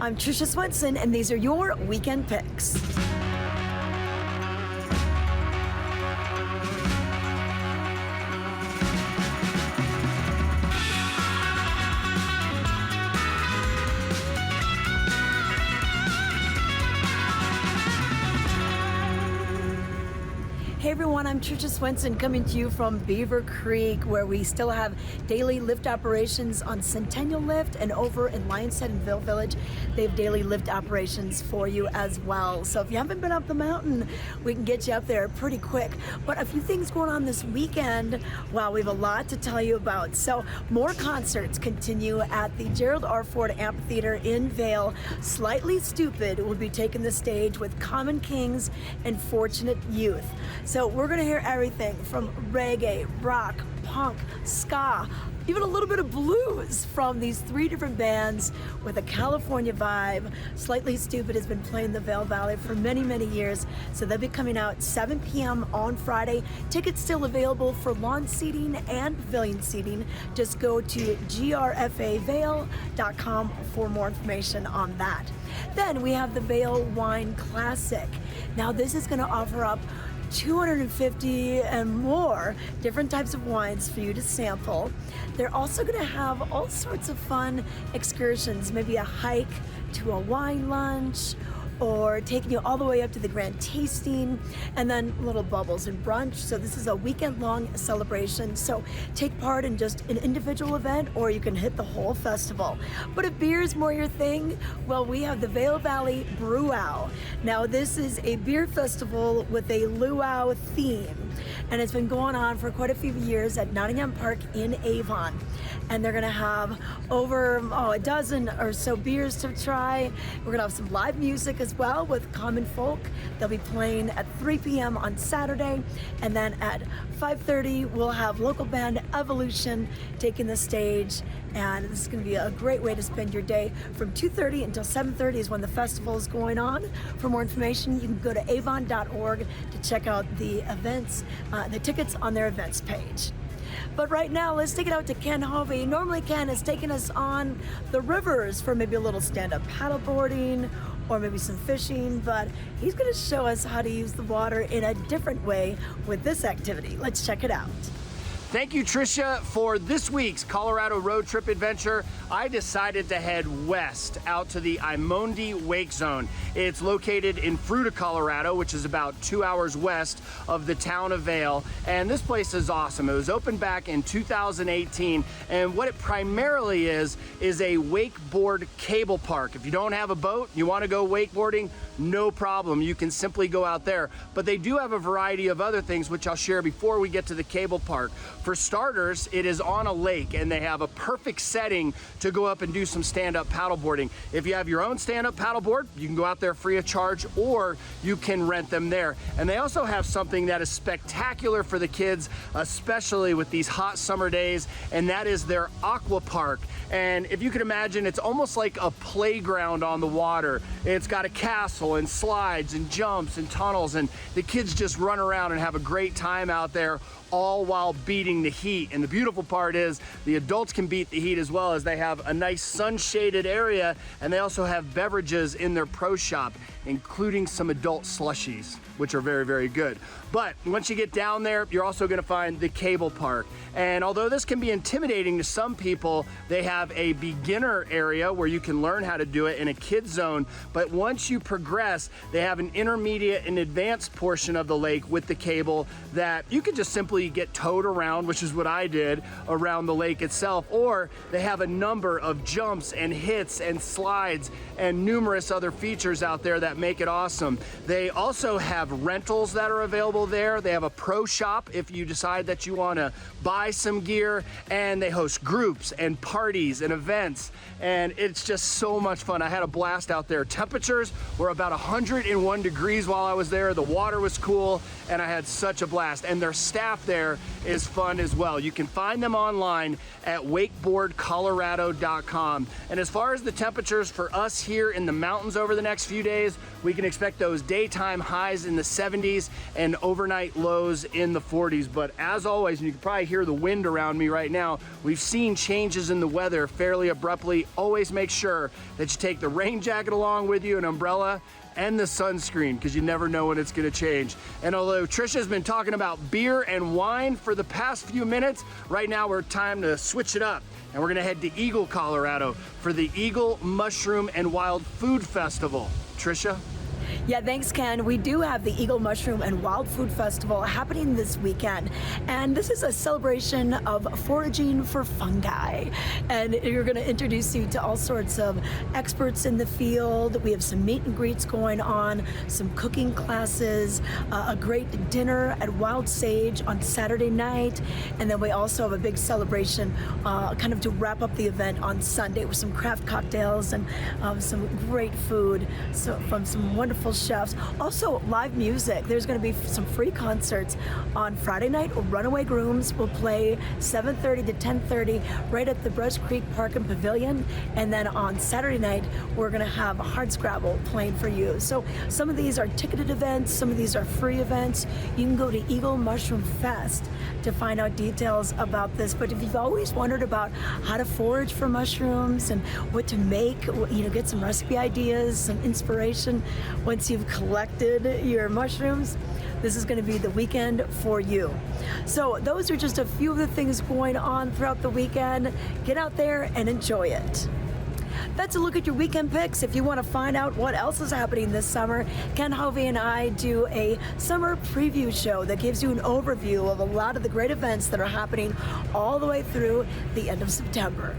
I'm Tricia Swenson, and these are your weekend picks. Hey everyone, I'm Tricia Swenson coming to you from Beaver Creek, where we still have daily lift operations on Centennial Lift, and over in Lions Head and Vail Village, they have daily lift operations for you as well. So if you haven't been up the mountain, we can get you up there pretty quick. But a few things going on this weekend. Wow, we have a lot to tell you about. So more concerts continue at the Gerald R. Ford Amphitheater in Vail. Slightly Stupid will be taking the stage with Common Kings and Fortunate Youth. So we're gonna hear everything from reggae, rock, punk, ska, even a little bit of blues from these three different bands with a California vibe. Slightly Stupid has been playing the Vail Valley for many, many years, so they'll be coming out 7 p.m. on Friday. Tickets still available for lawn seating and pavilion seating. Just go to grfavail.com for more information on that. Then we have the Vail Wine Classic. Now this is gonna offer up 250 and more different types of wines for you to sample. They're also going to have all sorts of fun excursions, maybe a hike to a wine lunch, or taking you all the way up to the grand tasting, and then little bubbles and brunch. So this is a weekend-long celebration. So take part in just an individual event, or you can hit the whole festival. But if beer is more your thing, well, we have the Vail Valley Brewow. Now this is a beer festival with a luau theme, and it's been going on for quite a few years at Nottingham Park in Avon. And they're gonna have over a dozen or so beers to try. We're gonna have some live music as well with Common Folk. They'll be playing at 3 p.m. on Saturday, and then at 5:30 we'll have local band Evolution taking the stage, and this is gonna be a great way to spend your day. From 2:30 until 7:30 is when the festival is going on. For more information, you can go to avon.org to check out the events, the tickets on their events page. But right now, let's take it out to Ken Hovey. Normally, Ken is taking us on the rivers for maybe a little stand-up paddleboarding or maybe some fishing, but he's gonna show us how to use the water in a different way with this activity. Let's check it out. Thank you, Tricia. For this week's Colorado road trip adventure, I decided to head west out to the Imondi Wake Zone. It's located in Fruita, Colorado, which is about 2 hours west of the town of Vail. And this place is awesome. It was opened back in 2018. And what it primarily is a wakeboard cable park. If you don't have a boat, you want to go wakeboarding, no problem. You can simply go out there. But they do have a variety of other things, which I'll share before we get to the cable park. For starters, it is on a lake, and they have a perfect setting to go up and do some stand-up paddleboarding. If you have your own stand-up paddleboard, you can go out there free of charge, or you can rent them there. And they also have something that is spectacular for the kids, especially with these hot summer days, and that is their aqua park. And if you can imagine, it's almost like a playground on the water. It's got a castle and slides and jumps and tunnels, and the kids just run around and have a great time out there, all while beating the heat. And the beautiful part is the adults can beat the heat as well, as they have a nice sun-shaded area, and they also have beverages in their pro shop, including some adult slushies, which are very, very good. But once you get down there, you're also gonna find the cable park. And although this can be intimidating to some people, they have a beginner area where you can learn how to do it in a kids zone. But once you progress, they have an intermediate and advanced portion of the lake with the cable that you can just simply get towed around, which is what I did, around the lake itself. Or they have a number of jumps and hits and slides and numerous other features out there that make it awesome. They also have rentals that are available there. They have a pro shop if you decide that you want to buy some gear, and they host groups and parties and events, and it's just so much fun. I had a blast out there. Temperatures were about about 101 degrees while I was there. The water was cool, and I had such a blast. And their staff there is fun as well. You can find them online at wakeboardcolorado.com. And as far as the temperatures for us here in the mountains over the next few days, we can expect those daytime highs in the 70s and overnight lows in the 40s. But as always, and you can probably hear the wind around me right now, we've seen changes in the weather fairly abruptly. Always make sure that you take the rain jacket along with you, an umbrella, and the sunscreen, because you never know when it's going to change. And although Tricia's been talking about beer and wine for the past few minutes, right now we're time to switch it up. And we're going to head to Eagle, Colorado for the Eagle Mushroom and Wild Food Festival. Tricia? Yeah, thanks, Ken. We do have the Eagle Mushroom and Wild Food Festival happening this weekend. And this is a celebration of foraging for fungi. And you're going to introduce you to all sorts of experts in the field. We have some meet and greets going on, some cooking classes, a great dinner at Wild Sage on Saturday night. And then we also have a big celebration kind of to wrap up the event on Sunday with some craft cocktails and some great food from some wonderful chefs. Also live music. There's going to be some free concerts on Friday night. Runaway Grooms will play 7:30 to 10:30 right at the Brush Creek Park and Pavilion. And then on Saturday night, we're going to have Hardscrabble playing for you. So some of these are ticketed events. Some of these are free events. You can go to Eagle Mushroom Fest to find out details about this. But if you've always wondered about how to forage for mushrooms and what to make, get some recipe ideas, some inspiration once you've collected your mushrooms, this is going to be the weekend for you. So those are just a few of the things going on throughout the weekend. Get out there and enjoy it. That's a look at your weekend picks. If you want to find out what else is happening this summer, Ken Hovey and I do a summer preview show that gives you an overview of a lot of the great events that are happening all the way through the end of September.